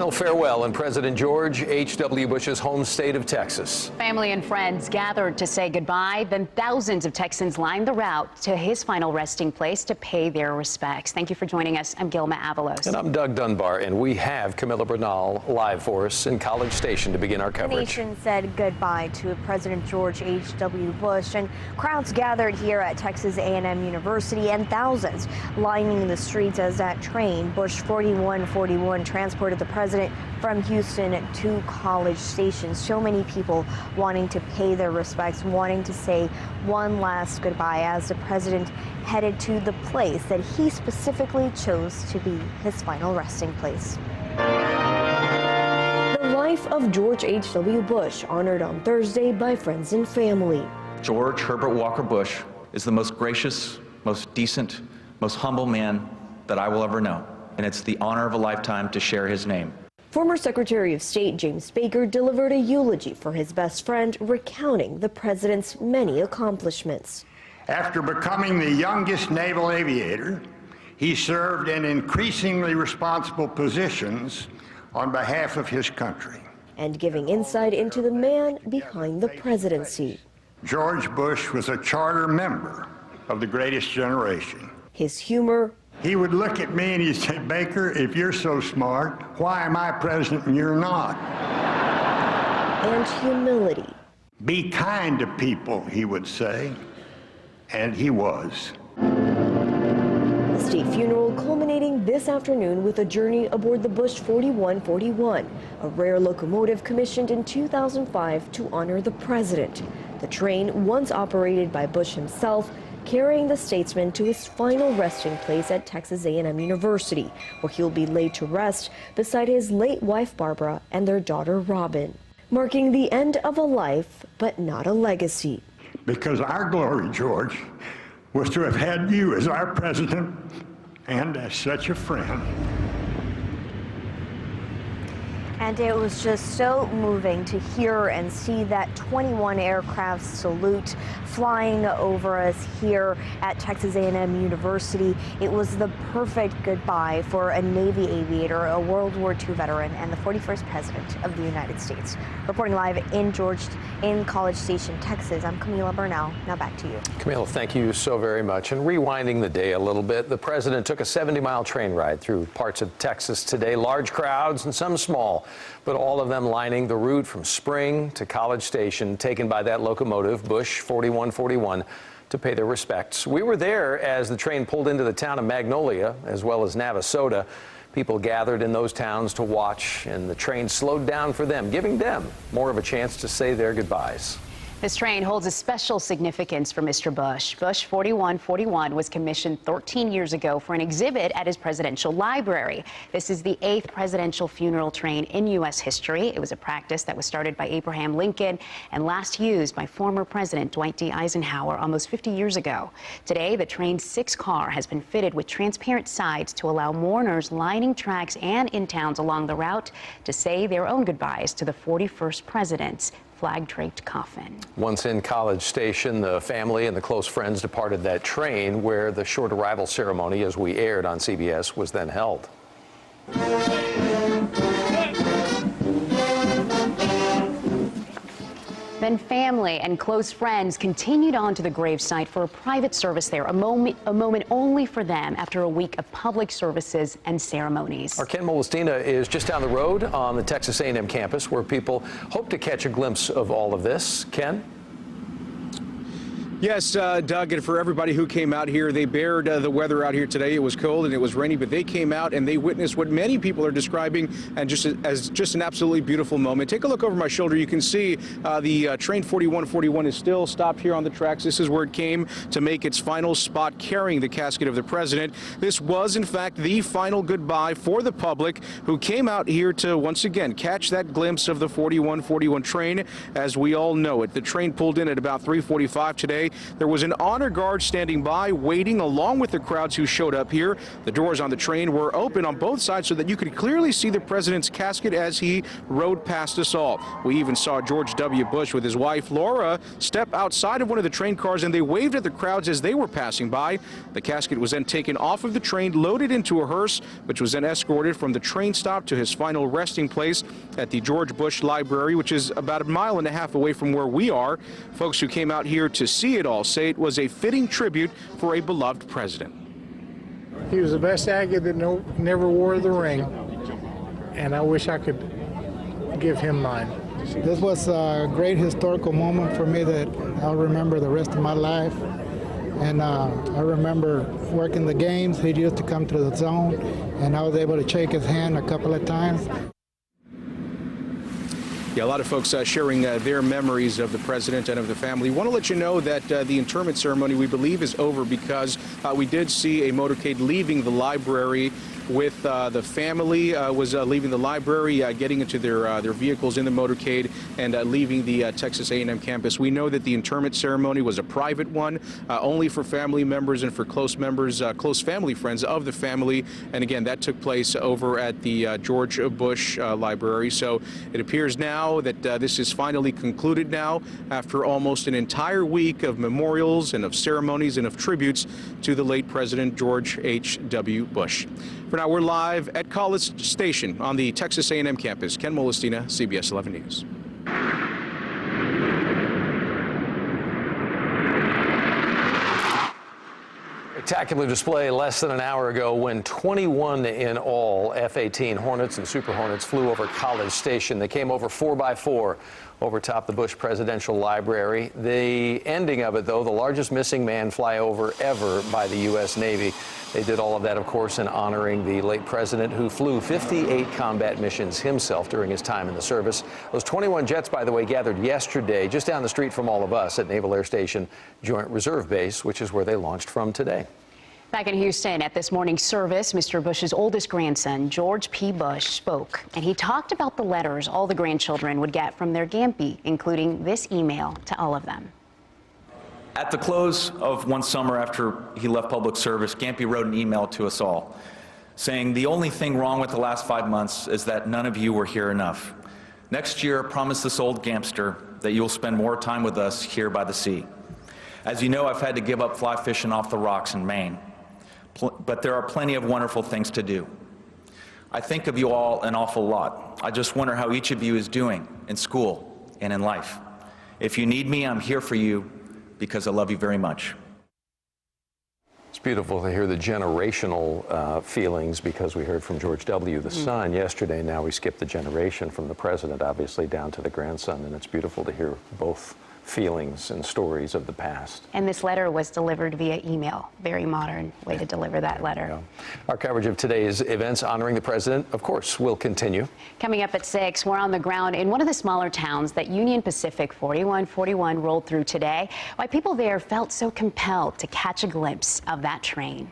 final farewell in President George H.W. Bush's home state of Texas. Family and friends gathered to say goodbye, then thousands of Texans lined the route to his final resting place to pay their respects. Thank you for joining us. I'm Gilma Avalos. And I'm Doug Dunbar, and we have Camilla Bernal live for us in College Station to begin our coverage. The nation said goodbye to President George H.W. Bush, and crowds gathered here at Texas A&M University, and thousands lining the streets as that train, Bush 4141, transported the president from Houston to College Station. So many people wanting to pay their respects, wanting to say one last goodbye as the president headed to the place that he specifically chose to be his final resting place. The life of George H.W. Bush honored on Thursday by friends and family. George Herbert Walker Bush is the most gracious, most decent, most humble man that I will ever know, and it's the honor of a lifetime to share his name. Former Secretary of State James Baker delivered a eulogy for his best friend, recounting the president's many accomplishments. After becoming the youngest naval aviator, he served in increasingly responsible positions on behalf of his country. And giving insight into the man behind the presidency. George Bush was a charter member of the greatest generation. His humor. He would look at me and he'd say, "Baker, if you're so smart, why am I president and you're not?" And humility. "Be kind to people," he would say. And he was. The state funeral culminating this afternoon with a journey aboard the Bush 4141, a rare locomotive commissioned in 2005 to honor the president. The train, once operated by Bush himself, carrying the statesman to his final resting place at Texas A&M University, where he'll be laid to rest beside his late wife Barbara and their daughter Robin, marking the end of a life, but not a legacy. Because our glory, George, was to have had you as our president and as such a friend. And it was just so moving to hear and see that 21 aircraft salute flying over us here at Texas A&M University. It was the perfect goodbye for a Navy aviator, a World War II veteran, and the 41st President of the United States. Reporting live in College Station, Texas, I'm Camilla Bernal. Now back to you. Camilla, thank you so very much. And rewinding the day a little bit, the president took a 70-mile train ride through parts of Texas today. Large crowds and some small, but all of them lining the route from Spring to College Station, taken by that locomotive, Bush 4141, to pay their respects. We were there as the train pulled into the town of Magnolia, as well as Navasota. People gathered in those towns to watch, and the train slowed down for them, giving them more of a chance to say their goodbyes. This train holds a special significance for Mr. Bush. Bush 4141 was commissioned 13 years ago for an exhibit at his presidential library. This is the 8th presidential funeral train in U.S. history. It was a practice that was started by Abraham Lincoln and last used by former President Dwight D. Eisenhower almost 50 years ago. Today, the train's 6th car has been fitted with transparent sides to allow mourners lining tracks and in towns along the route to say their own goodbyes to the 41st president's flag-draped coffin. Once in College Station, the family and the close friends departed that train where the short arrival ceremony, as we aired on CBS, was then held. Then family and close friends continued on to the gravesite for a private service there, a moment only for them after a week of public services and ceremonies. Our Ken Molestina is just down the road on the Texas A&M campus, where people hope to catch a glimpse of all of this. Ken? Yes, Doug, and for everybody who came out here, they bared the weather out here today. It was cold and it was rainy, but they came out and they witnessed what many people are describing and as just an absolutely beautiful moment. Take a look over my shoulder. You can see the train 4141 is still stopped here on the tracks. This is where it came to make its final spot, carrying the casket of the president. This was, in fact, the final goodbye for the public who came out here to once again catch that glimpse of the 4141 train as we all know it. The train pulled in at about 3:45 today. There was an honor guard standing by, waiting along with the crowds who showed up here. The doors on the train were open on both sides so that you could clearly see the president's casket as he rode past us all. We even saw George W. Bush with his wife, Laura, step outside of one of the train cars, and they waved at the crowds as they were passing by. The casket was then taken off of the train, loaded into a hearse, which was then escorted from the train stop to his final resting place at the George Bush Library, which is about a mile and a half away from where we are. Folks who came out here to see it all say it was a fitting tribute for a beloved president. He was the best athlete that never wore the ring, and I wish I could give him mine. This was a great historical moment for me that I'll remember the rest of my life. And I remember working the games. He used to come to the zone, and I was able to shake his hand a couple of times. Yeah, a lot of folks sharing their memories of the president and of the family. Want to let you know that the interment ceremony, we believe, is over because we did see a motorcade leaving the library with the family was leaving the library, getting into their vehicles in the motorcade and leaving the Texas A&M campus. We know that the interment ceremony was a private one, only for family members and for close members, close family friends of the family. And again, that took place over at the George Bush Library. So it appears now that this is finally concluded now after almost an entire week of memorials and of ceremonies and of tributes to the late President George H.W. Bush. For now, we're live at College Station on the Texas A&M campus. Ken Molestina, CBS 11 News. Spectacular display less than an hour ago when 21 in all F-18 Hornets and Super Hornets flew over College Station. They came over 4x4 over top the Bush Presidential Library. The ending of it, though, the largest missing man flyover ever by the U.S. Navy. They did all of that, of course, in honoring the late president who flew 58 combat missions himself during his time in the service. Those 21 jets, by the way, gathered yesterday just down the street from all of us at Naval Air Station Joint Reserve Base, which is where they launched from today. Back in Houston at this morning's service, Mr. Bush's oldest grandson, George P. Bush, spoke, and he talked about the letters all the grandchildren would get from their Gampy, including this email to all of them. At the close of one summer after he left public service, Gampy wrote an email to us all saying, "The only thing wrong with the last 5 months is that none of you were here enough. Next year, promise this old Gampster that you'll spend more time with us here by the sea. As you know, I've had to give up fly fishing off the rocks in Maine. But there are plenty of wonderful things to do. I think of you all an awful lot. I just wonder how each of you is doing in school and in life. If you need me, I'm here for you because I love you very much." It's beautiful to hear the generational feelings because we heard from George W., the son, yesterday. Now we skip the generation from the president, obviously, down to the grandson, and it's beautiful to hear both feelings and stories of the past. And this letter was delivered via email. Very modern way to deliver that letter. Yeah. Our coverage of today's events honoring the president, of course, will continue. Coming up at 6, we're on the ground in one of the smaller towns that Union Pacific 4141 rolled through today. Why people there felt so compelled to catch a glimpse of that train.